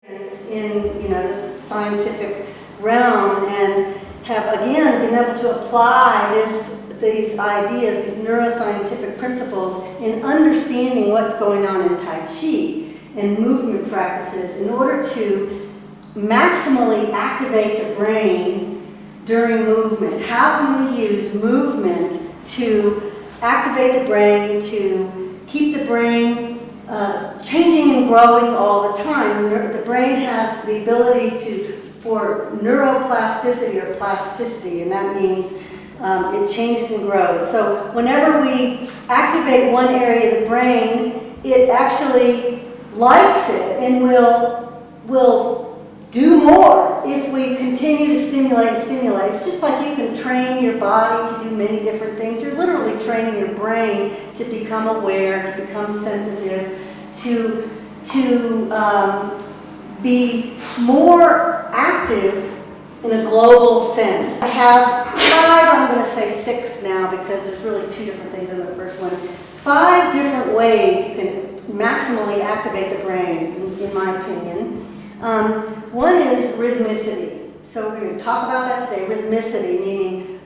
in this scientific realm and have again been able to apply these ideas, these neuroscientific principles in understanding what's going on in Tai Chi and movement practices in order to maximally activate the brain during movement. How can we use movement to activate the brain, to keep the brain changing and growing all the time? The brain has the ability for neuroplasticity or plasticity, and that means it changes and grows. So whenever we activate one area of the brain, it actually likes it and will do more if we continue to stimulate and stimulate. It's just like you can train your body to do many different things. You're literally training your brain to become aware, to become sensitive, to be more active in a global sense. I have 5, I'm going to say 6 now because there's really 2 different things in the first one. 5 different ways you can maximally activate the brain, in my opinion. One is rhythmicity. So we're going to talk about that today. Rhythmicity, meaning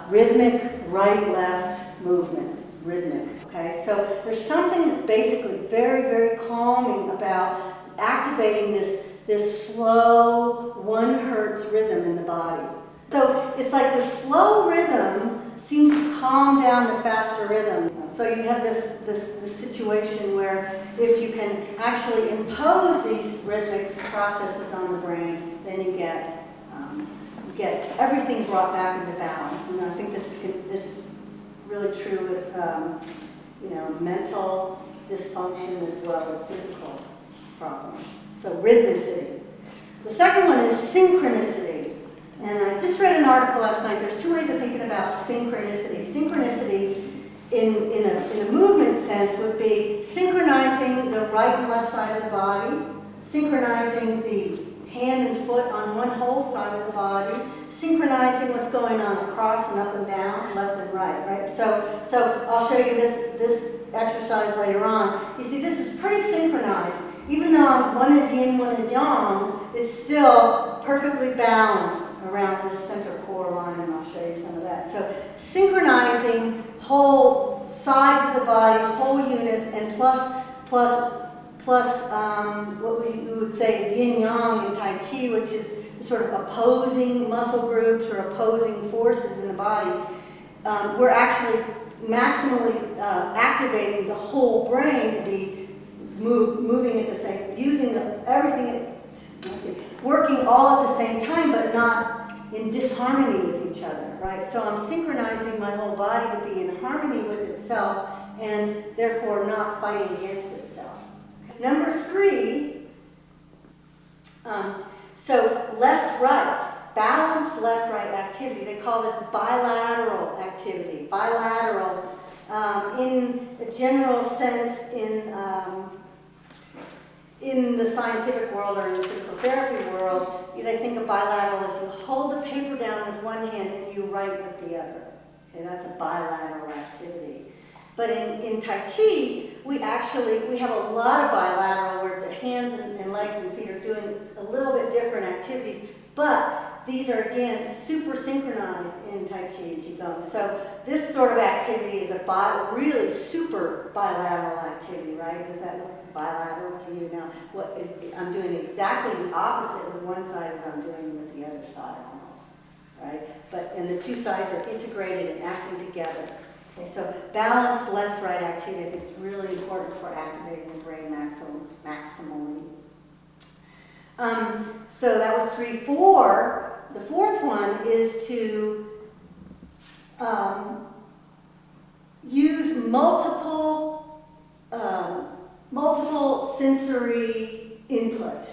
rhythmic right-left movement. Rhythmic. Okay, so there's something that's basically very, very calming about activating this slow 1 hertz rhythm in the body. So it's like the slow rhythm seems to calm down the faster rhythm. So you have this situation where if you can actually impose these rhythmic processes on the brain, then you get everything brought back into balance. And I think this is really true with mental dysfunction as well as physical problems. So rhythmicity. The second one is synchronicity. And I just read an article last night. There's 2 ways of thinking about synchronicity. Synchronicity in a movement sense would be synchronizing the right and left side of the body, synchronizing the hand and foot on one whole side of the body, synchronizing what's going on across and up and down, left and right? So I'll show you this exercise later on. You see, this is pretty synchronized. Even though one is yin, one is yang, it's still perfectly balanced around this center core line, and I'll show you some of that. So synchronizing whole sides of the body, whole units, and plus what we would say is yin-yang in Tai Chi, which is sort of opposing muscle groups or opposing forces in the body. We're actually maximally activating the whole brain to be moving at the same, using everything, working all at the same time, but not in disharmony with each other, right? So I'm synchronizing my whole body to be in harmony with itself and therefore not fighting against itself. Number 3, so left-right, balanced left-right activity. They call this bilateral activity. Bilateral, in a general sense, in the scientific world or in the physical therapy world, they think of bilateral as you hold the paper down with one hand and you write with the other. Okay, that's a bilateral activity. But in Tai Chi, we have a lot of bilateral where the hands and legs and feet are doing a little bit different activities, but these are, again, super synchronized in Tai Chi and Qigong. So this sort of activity is a really super bilateral activity, right? Does that look bilateral to you now? I'm doing exactly the opposite with one side as I'm doing with the other side almost, right? And the 2 sides are integrated and acting together. Okay, so balanced left-right activity I think is really important for activating the brain maximally. So that was 3. 4. The 4th one is to use multiple sensory input.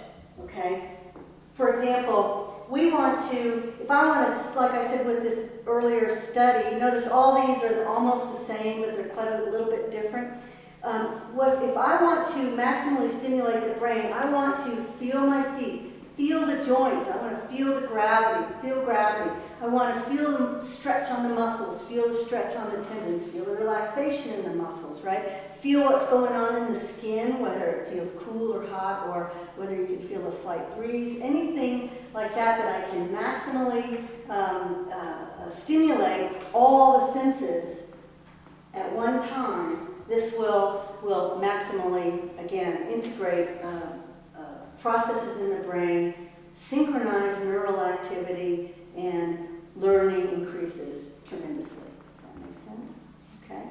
Okay. For example, we want to, if I want to, like I said with this earlier study, you notice all these are almost the same, but they're quite a little bit different. If I want to maximally stimulate the brain, I want to feel my feet, feel the joints. I want to feel the gravity, I want to feel the stretch on the muscles, feel the stretch on the tendons, feel the relaxation in the muscles, right? feel what's going on in the skin, whether it feels cool or hot, or whether you can feel a slight breeze, anything like that that I can maximally stimulate all the senses at one time. This will maximally, again, integrate processes in the brain, synchronize neural activity, and learning increases tremendously. Does that make sense? Okay.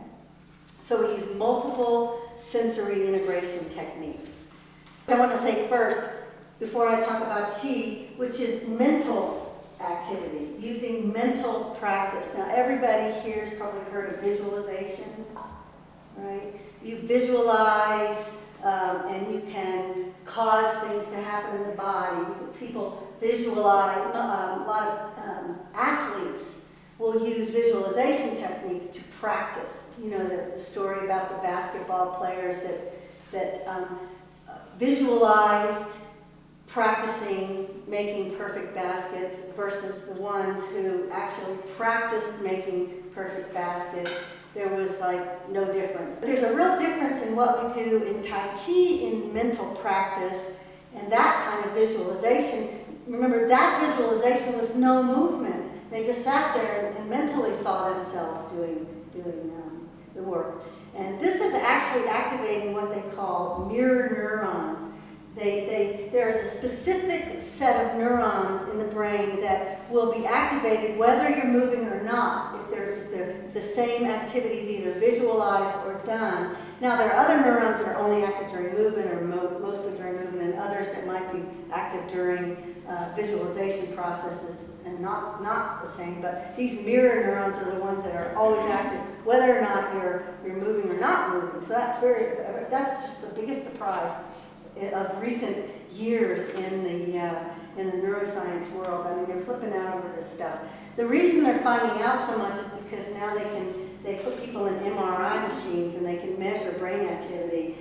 So we use multiple sensory integration techniques. I want to say first, before I talk about Qi, which is mental activity, using mental practice. Now everybody here has probably heard of visualization, right? You visualize and you can cause things to happen in the body. People visualize, a lot of athletes will use visualization techniques to practice. You know, the story about the basketball players that visualized practicing making perfect baskets versus the ones who actually practiced making perfect baskets. There was like no difference. There's a real difference in what we do in Tai Chi in mental practice and that kind of visualization. Remember, that visualization was no movement. They just sat there and mentally saw themselves doing the work. And this is actually activating what they call mirror neurons. There's a specific set of neurons in the brain that will be activated whether you're moving or not, if they're the same activities either visualized or done. Now there are other neurons that are only active during movement or mostly during movement, and others that might be active during visualization processes and not the same, but these mirror neurons are the ones that are always active whether or not you're moving or not moving. So that's just the biggest surprise of recent years in the neuroscience world. I mean, they're flipping out over this stuff. The reason they're finding out so much is because now they put people in MRI machines and they can measure brain activity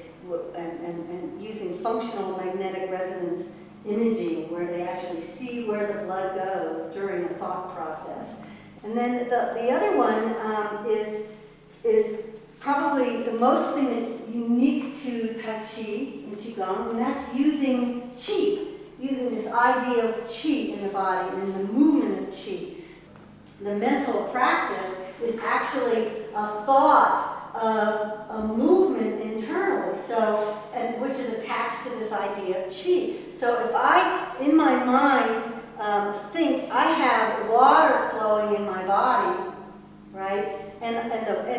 and using functional magnetic resonance imaging, where they actually see where the blood goes during a thought process. And then the other one is probably the most thing that's unique to Tai Chi and Qigong, and that's using Qi, using this idea of Qi in the body and the movement of Qi. The mental practice is actually a thought of a movement internally, which is attached to this idea of Qi. So if I, in my mind, think I have water flowing in my body, right? And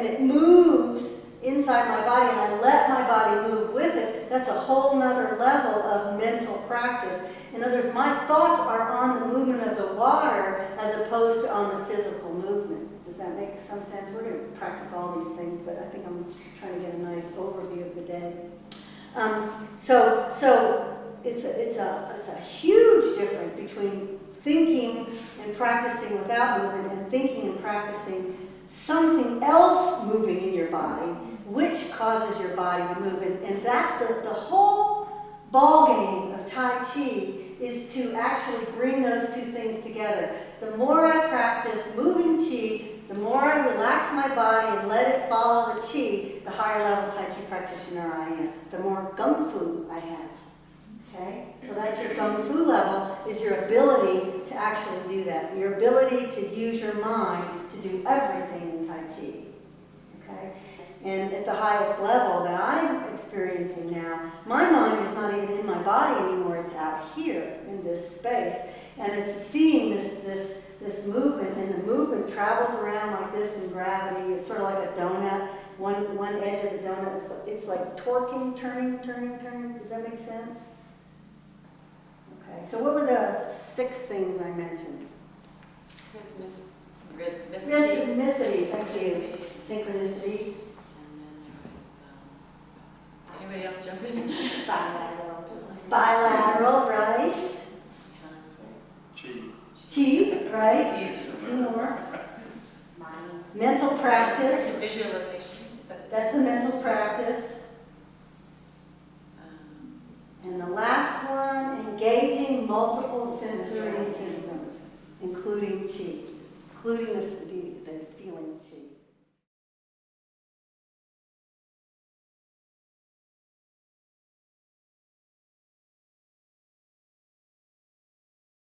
it moves inside my body, and I let my body move with it, that's a whole nother level of mental practice. In other words, my thoughts are on the movement of the water as opposed to on the physical movement. Does that make some sense? We're going to practice all these things, but I think I'm just trying to get a nice overview of the day. So it's a huge difference between thinking and practicing without movement and thinking and practicing something else moving in your body, which causes your body to move. And that's the whole ball game of Tai Chi, is to actually bring those two things together. The more I practice moving Qi, the more I relax my body and let it follow the Qi, the higher level Tai Chi practitioner I am. The more Gung Fu I have. Okay? So that's your Gung Fu level, is your ability to actually do that. Your ability to use your mind to do everything in Tai Chi. Okay? And at the highest level that I'm experiencing now, my mind is not even in my body anymore, it's out here in this space. And it's seeing this movement, and the movement travels around like this in gravity. It's sort of like a donut. One edge of the donut, it's like torquing, turning. Does that make sense? Okay, so what were the 6 things I mentioned? Rhythmicity, thank you. Synchronicity. Anybody else jump in? Bilateral, right? Qi, right? 2 more. Mental practice. Visualization. That's the mental practice. And the last one, engaging multiple sensory systems, including Qi, including